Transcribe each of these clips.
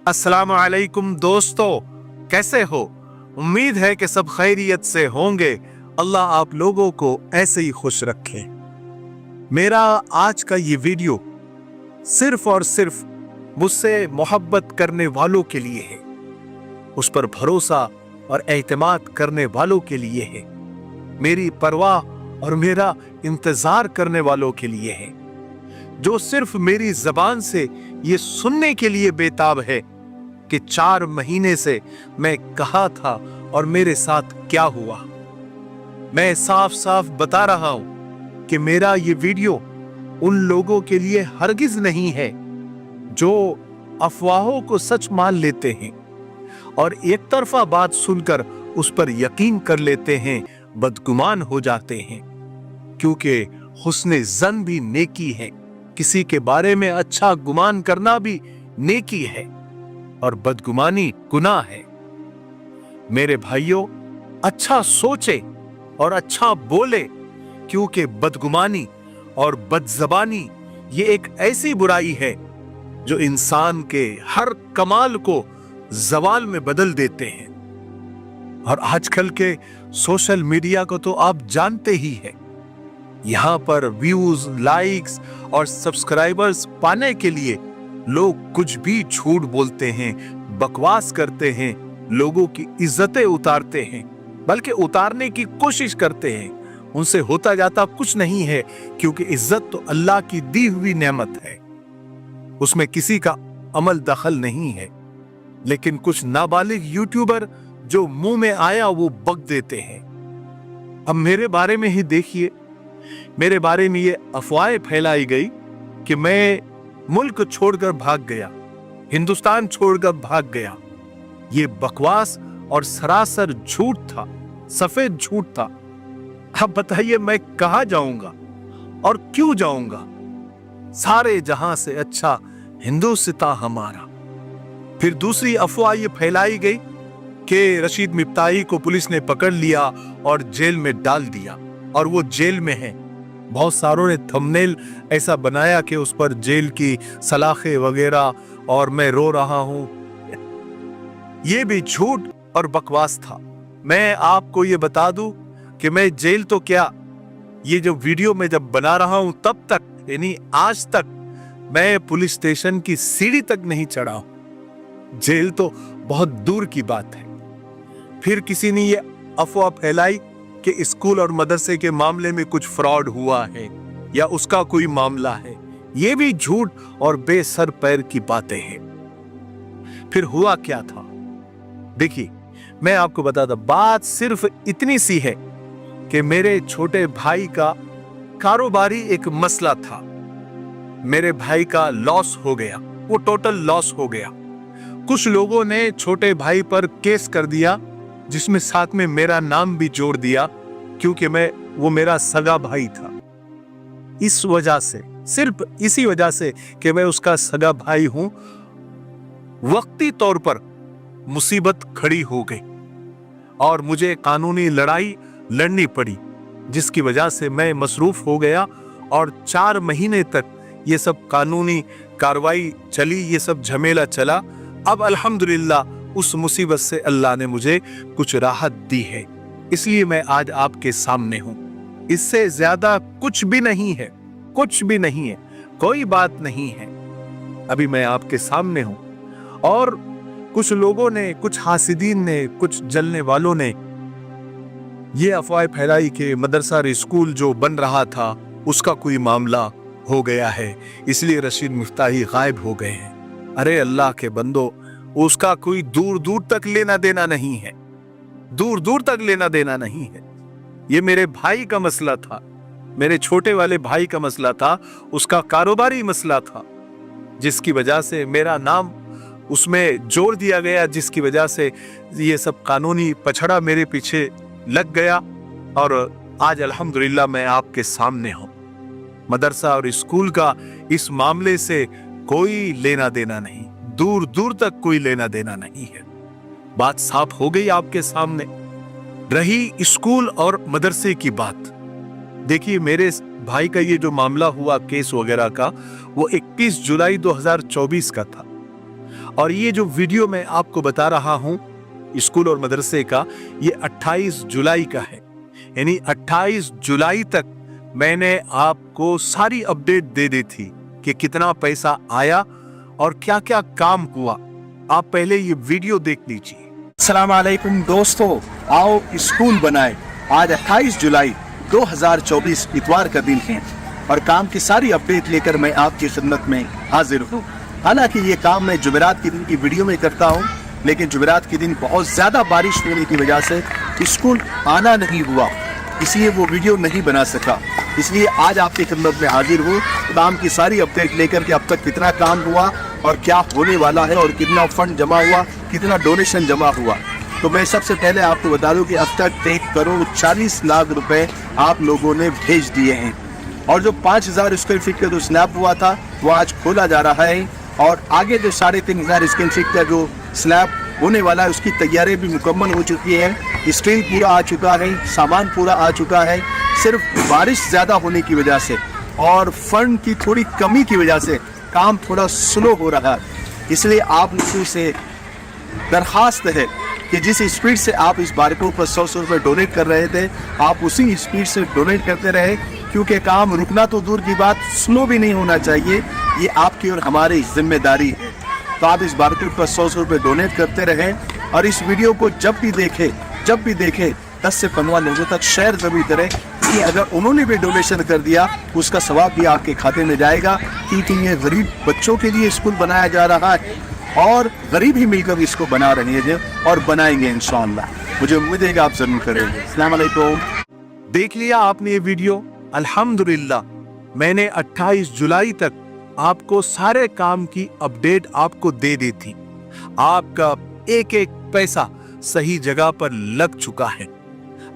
अस्सलामु अलैकुम दोस्तों, कैसे हो? उम्मीद है कि सब खैरियत से होंगे। अल्लाह आप लोगों को ऐसे ही खुश रखे। मेरा आज का ये वीडियो सिर्फ और सिर्फ मुझसे मोहब्बत करने वालों के लिए है, उस पर भरोसा और एतमाद करने वालों के लिए है, मेरी परवाह और मेरा इंतजार करने वालों के लिए है, जो सिर्फ मेरी जबान से ये सुनने के लिए बेताब है कि 4 महीने से मैं कहाँ था और मेरे साथ क्या हुआ। मैं साफ साफ बता रहा हूं कि मेरा ये वीडियो उन लोगों के लिए हरगिज नहीं है जो अफवाहों को सच मान लेते हैं और एक तरफा बात सुनकर उस पर यकीन कर लेते हैं, बदगुमान हो जाते हैं। क्योंकि हुस्ने ज़न भी नेकी है, किसी के बारे में अच्छा गुमान करना भी नेकी है और बदगुमानी गुनाह है। मेरे भाइयों, अच्छा सोचे और अच्छा बोले, क्योंकि बदगुमानी और बदजबानी ये एक ऐसी बुराई है जो इंसान के हर कमाल को जवाल में बदल देते हैं। और आजकल के सोशल मीडिया को तो आप जानते ही हैं। यहां पर व्यूज, लाइक्स और सब्सक्राइबर्स पाने के लिए लोग कुछ भी झूठ बोलते हैं, बकवास करते हैं, लोगों की इज्जतें उतारते हैं, बल्कि उतारने की कोशिश करते हैं। उनसे होता जाता कुछ नहीं है, क्योंकि इज्जत तो अल्लाह की दी हुई नेमत है, उसमें किसी का अमल दखल नहीं है। लेकिन कुछ नाबालिग यूट्यूबर जो मुंह में आया वो बक देते हैं। अब मेरे बारे में ही देखिए, मेरे बारे में ये अफवाहें फैलाई गई कि मैं मुल्क छोड़कर भाग गया, हिंदुस्तान छोड़कर भाग गया। ये बकवास और सरासर झूठ था, सफेद झूठ था। अब बताइए मैं कहां जाऊंगा और क्यों जाऊंगा? सारे जहां से अच्छा हिंदुस्तान हमारा। फिर दूसरी अफवाह ये फैलाई गई कि रशीद मिफ्ताही को पुलिस ने पकड़ लिया और जेल में डाल दिया और वो जेल में है। बहुत सारों ने थंबनेल ऐसा बनाया कि उस पर जेल की सलाखें वगैरह, और मैं रो रहा हूं। ये भी झूठ और बकवास था। मैं आपको ये बता दूं कि मैं जेल तो क्या, ये जो वीडियो मैं जब बना रहा हूं तब तक, यानी आज तक, मैं पुलिस स्टेशन की सीढ़ी तक नहीं चढ़ा हूं। जेल तो बहुत दूर की बात है। फिर किसी ने ये अफवाह फैलाई कि स्कूल और मदरसे के मामले में कुछ फ्रॉड हुआ है या उसका कोई मामला है। ये भी झूठ और बेसर पैर की बातें हैं। फिर हुआ क्या था? देखिए, मैं आपको बताता, बात सिर्फ इतनी सी है कि मेरे छोटे भाई का कारोबारी एक मसला था। मेरे भाई का लॉस हो गया, वो टोटल लॉस हो गया। कुछ लोगों ने छोटे भाई पर केस कर दिया, जिसमें साथ में मेरा नाम भी जोड़ दिया, क्योंकि वो मेरा सगा भाई था। इस वजह से, सिर्फ इसी वजह से कि मैं उसका सगा भाई हूं, वक्ती तौर पर मुसीबत खड़ी हो गई और मुझे कानूनी लड़ाई लड़नी पड़ी, जिसकी वजह से मैं मसरूफ हो गया और 4 महीने तक ये सब कानूनी कार्रवाई चली, ये सब झमेला चला। अब अल्हम्दुलिल्लाह उस मुसीबत से अल्लाह ने मुझे कुछ राहत दी है, इसलिए मैं आज आपके सामने हूं। इससे ज्यादा कुछ भी नहीं है, कुछ भी नहीं है, कोई बात नहीं है। अभी मैं आपके सामने हूं। और कुछ लोगों ने, कुछ हासिदीन ने, कुछ जलने वालों ने ये अफवाह फैलाई कि मदरसा और स्कूल जो बन रहा था उसका कोई मामला हो गया है, इसलिए रशीद मिफ्ताही गायब हो गए हैं। अरे अल्लाह के बंदो, उसका कोई दूर दूर तक लेना देना नहीं है, दूर दूर तक लेना देना नहीं है। ये मेरे भाई का मसला था, मेरे छोटे वाले भाई का मसला था, उसका कारोबारी मसला था, जिसकी वजह से मेरा नाम उसमें जोड़ दिया गया, जिसकी वजह से ये सब कानूनी पछड़ा मेरे पीछे लग गया। और आज अल्हम्दुलिल्लाह मैं आपके सामने हूं। मदरसा और स्कूल का इस मामले से कोई लेना देना नहीं, दूर दूर तक कोई लेना देना नहीं है। बात साफ हो गई आपके सामने। रही स्कूल और मदरसे की बात, देखिए मेरे भाई का ये जो मामला हुआ केस वगैरह का, वो 21 जुलाई 2024 का था और ये जो वीडियो मैं आपको बता रहा हूं स्कूल और मदरसे का, ये 28 जुलाई का है। यानी 28 जुलाई तक मैंने आपको सारी अपडेट दे दी थी कि कितना पैसा आया और क्या क्या काम हुआ। आप पहले ये वीडियो देख लीजिए। अस्सलाम वालेकुम दोस्तों, आओ स्कूल बनाए। आज 28 जुलाई 2024 इतवार का दिन है और काम की सारी अपडेट लेकर मैं आपकी खिदमत में हाजिर हूँ। हालांकि ये काम मैं जुमेरात के दिन की वीडियो में करता हूँ, लेकिन जुमेरात के दिन बहुत ज़्यादा बारिश होने की वजह से स्कूल आना नहीं हुआ, इसलिए वो वीडियो नहीं बना सका। इसलिए आज आपकी खिदमत में हाजिर हूँ काम की सारी अपडेट लेकर के अब तक कितना काम हुआ और क्या होने वाला है और कितना फंड जमा हुआ, कितना डोनेशन जमा हुआ। तो मैं सबसे पहले आपको बता दूं कि अब तक 1,40,00,000 रुपए आप लोगों ने भेज दिए हैं और जो 5,000 स्क्वायर फीट का जो स्लैब हुआ था वो आज खोला जा रहा है और आगे जो 3,500 स्क्वायर फीट का जो स्लैब होने वाला है उसकी तैयारी भी मुकम्मल हो चुकी है। स्टील पूरा आ चुका है, सामान पूरा आ चुका है। सिर्फ बारिश ज़्यादा होने की वजह से और फंड की थोड़ी कमी की वजह से काम थोड़ा स्लो हो रहा है। इसलिए आप लोगों से दरख्वास्त है कि जिस स्पीड से आप इस बारकों पर 100 रुपये डोनेट कर रहे थे, आप उसी स्पीड से डोनेट करते रहे, क्योंकि काम रुकना तो दूर की बात, स्लो भी नहीं होना चाहिए। ये आपकी और हमारी जिम्मेदारी है। तो आप इस बारकों पर 100 रुपये डोनेट करते रहें और इस वीडियो को जब भी देखें 10 से 15 लोगों तक शेयर जरूर करें कि अगर उन्होंने भी डोनेशन कर दिया उसका सवाब भी आपके खाते में जाएगा, क्योंकि ये गरीब बच्चों के लिए स्कूल बनाया जा रहा है और गरीब ही मिलकर इसको बना रहे हैं और बनाएंगे इंशाअल्लाह। मुझे उम्मीद है कि आप जरूर करेंगे। अस्सलाम वालेकुम। देख लिया आपने ये वीडियो। अल्हम्दुलिल्लाह मैंने 28 जुलाई तक आपको सारे काम की अपडेट आपको दे दी थी। आपका एक एक पैसा सही जगह पर लग चुका है।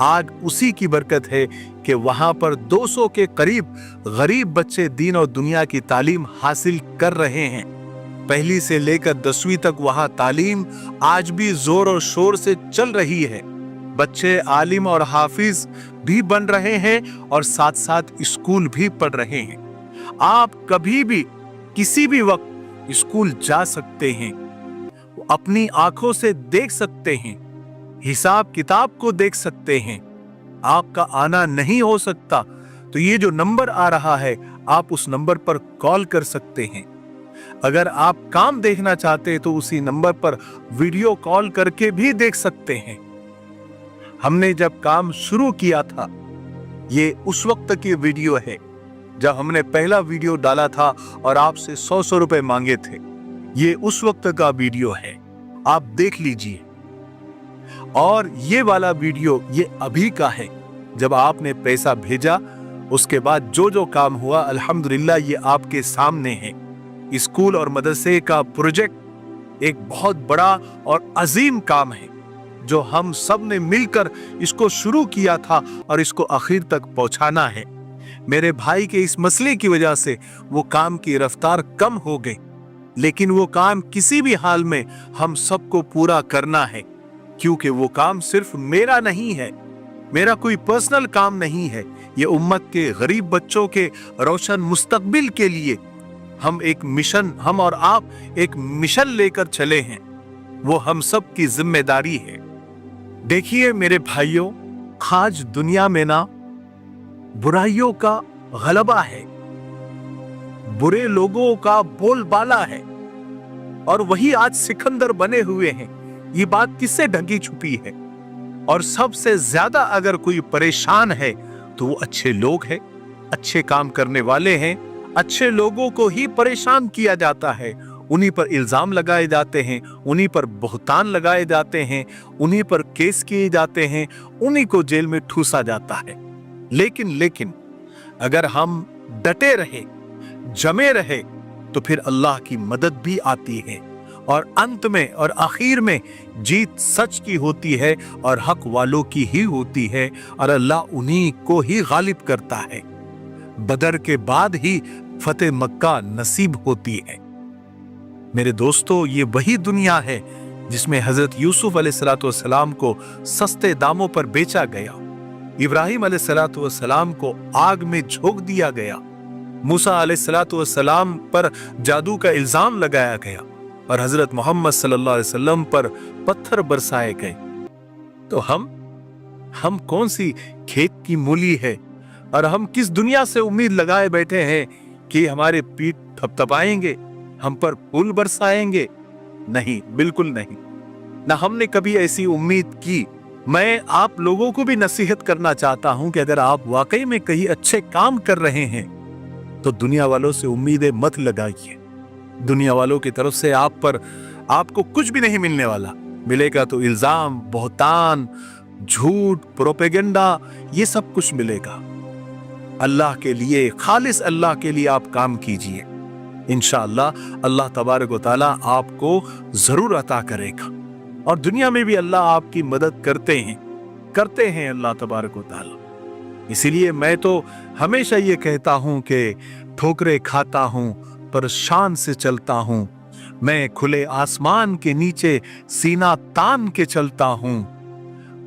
आज उसी की बरकत है कि वहां पर 200 के करीब गरीब बच्चे दीन और दुनिया की तालीम हासिल कर रहे हैं। पहली से लेकर 10वीं तक वहां तालीम आज भी जोर और शोर से चल रही है। बच्चे आलिम और हाफिज भी बन रहे हैं और साथ साथ स्कूल भी पढ़ रहे हैं। आप कभी भी किसी भी वक्त स्कूल जा सकते हैं, अपनी आंखों से देख सकते हैं, हिसाब किताब को देख सकते हैं। आपका आना नहीं हो सकता तो ये जो नंबर आ रहा है आप उस नंबर पर कॉल कर सकते हैं। अगर आप काम देखना चाहते हैं तो उसी नंबर पर वीडियो कॉल करके भी देख सकते हैं। हमने जब काम शुरू किया था, ये उस वक्त की वीडियो है जब हमने पहला वीडियो डाला था और आपसे 100 रुपए मांगे थे। ये उस वक्त का वीडियो है, आप देख लीजिए। और ये वाला वीडियो ये अभी का है जब आपने पैसा भेजा, उसके बाद जो जो काम हुआ अल्हम्दुलिल्लाह ये आपके सामने है। स्कूल और मदरसे का प्रोजेक्ट एक बहुत बड़ा और अजीम काम है जो हम सब ने मिलकर इसको शुरू किया था और इसको आखिर तक पहुंचाना है। मेरे भाई के इस मसले की वजह से वो काम की रफ्तार कम हो गई, लेकिन वो काम किसी भी हाल में हम सबको पूरा करना है, क्योंकि वो काम सिर्फ मेरा नहीं है, मेरा कोई पर्सनल काम नहीं है। ये उम्मत के गरीब बच्चों के रोशन मुस्तकबिल के लिए हम और आप एक मिशन लेकर चले हैं। वो हम सब की जिम्मेदारी है। देखिए मेरे भाइयों, आज दुनिया में ना बुराइयों का गलबा है, बुरे लोगों का बोलबाला है और वही आज सिकंदर बने हुए हैं। ये बात किससे ढकी छुपी है? और सबसे ज्यादा अगर कोई परेशान है तो वो अच्छे लोग हैं, अच्छे काम करने वाले हैं। अच्छे लोगों को ही परेशान किया जाता है, उन्हीं पर इल्जाम लगाए जाते हैं, उन्हीं पर बहुतान लगाए जाते हैं, उन्हीं पर केस किए जाते हैं, उन्हीं को जेल में ठूसा जाता है। लेकिन अगर हम डटे रहे, जमे रहे, तो फिर अल्लाह की मदद भी आती है और अंत में और आखिर में जीत सच की होती है और हक वालों की ही होती है और अल्लाह उन्हीं को ही गालिब करता है। बदर के बाद ही फतेह मक्का नसीब होती है। मेरे दोस्तों, ये वही दुनिया है जिसमें हजरत यूसुफ अलैहिस्सलाम को सस्ते दामों पर बेचा गया, इब्राहिम अलैहिस्सलाम को आग में झोंक दिया गया, मूसा अलैहिस्सलाम पर जादू का इल्जाम लगाया गया, और हजरत मोहम्मद सल्लल्लाहु अलैहि वसल्लम पर पत्थर बरसाए गए, तो हम कौन सी खेत की मूली है और हम किस दुनिया से उम्मीद लगाए बैठे हैं कि हमारे पीठ थपथपाएंगे, हम पर फूल बरसाएंगे? नहीं, बिल्कुल नहीं। ना हमने कभी ऐसी उम्मीद की। मैं आप लोगों को भी नसीहत करना चाहता हूं कि अगर आप वाकई में कहीं अच्छे काम कर रहे हैं तो दुनिया वालों से उम्मीदें मत लगाइए। दुनिया वालों की तरफ से आपको कुछ भी नहीं मिलने वाला। मिलेगा तो इल्जाम, बहतान, झूठ, प्रोपेगेंडा, ये सब कुछ मिलेगा। अल्लाह के लिए, खालिस अल्लाह के लिए आप काम कीजिए। इंशाअल्लाह अल्लाह तबारक व तआला आपको जरूर अता करेगा, और दुनिया में भी अल्लाह आपकी मदद करते हैं अल्लाह तबारक व तआला। इसीलिए मैं तो हमेशा ये कहता हूं कि ठोकरें खाता हूं पर शान से चलता हूं। मैं खुले आसमान के नीचे सीना तान के चलता हूं।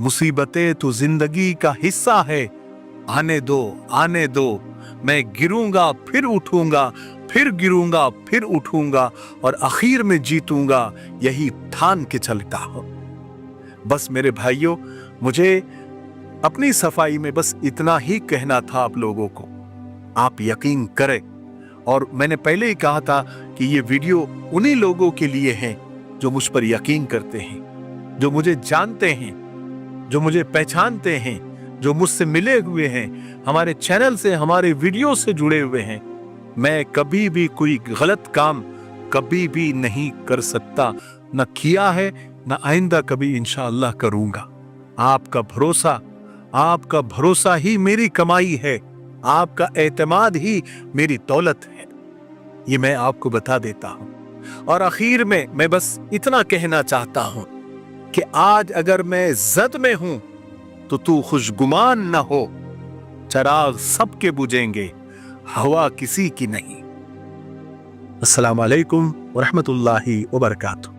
मुसीबतें तो जिंदगी का हिस्सा है, आने दो। मैं गिरूंगा फिर उठूंगा, फिर गिरूंगा फिर उठूंगा, और आखिर में जीतूंगा, यही ठान के चलता हूं। बस मेरे भाइयों, मुझे अपनी सफाई में बस इतना ही कहना था आप लोगों को। आप यकीन करें, और मैंने पहले ही कहा था कि ये वीडियो उन्हीं लोगों के लिए है जो मुझ पर यकीन करते हैं, जो मुझे जानते हैं, जो मुझे पहचानते हैं, जो मुझसे मिले हुए हैं, हमारे चैनल से, हमारे वीडियो से जुड़े हुए हैं। मैं कभी भी कोई गलत काम कभी भी नहीं कर सकता, न किया है, न आइंदा कभी इंशाअल्लाह करूंगा। आपका भरोसा ही मेरी कमाई है, आपका एतमाद ही मेरी दौलत है, ये मैं आपको बता देता हूं। और आखिर में मैं बस इतना कहना चाहता हूं कि आज अगर मैं जद में हूं तो तू खुशगुमान न हो। चराग सबके बुझेंगे, हवा किसी की नहीं। अस्सलाम वालेकुम व रहमतुल्लाहि व बरकातुहू।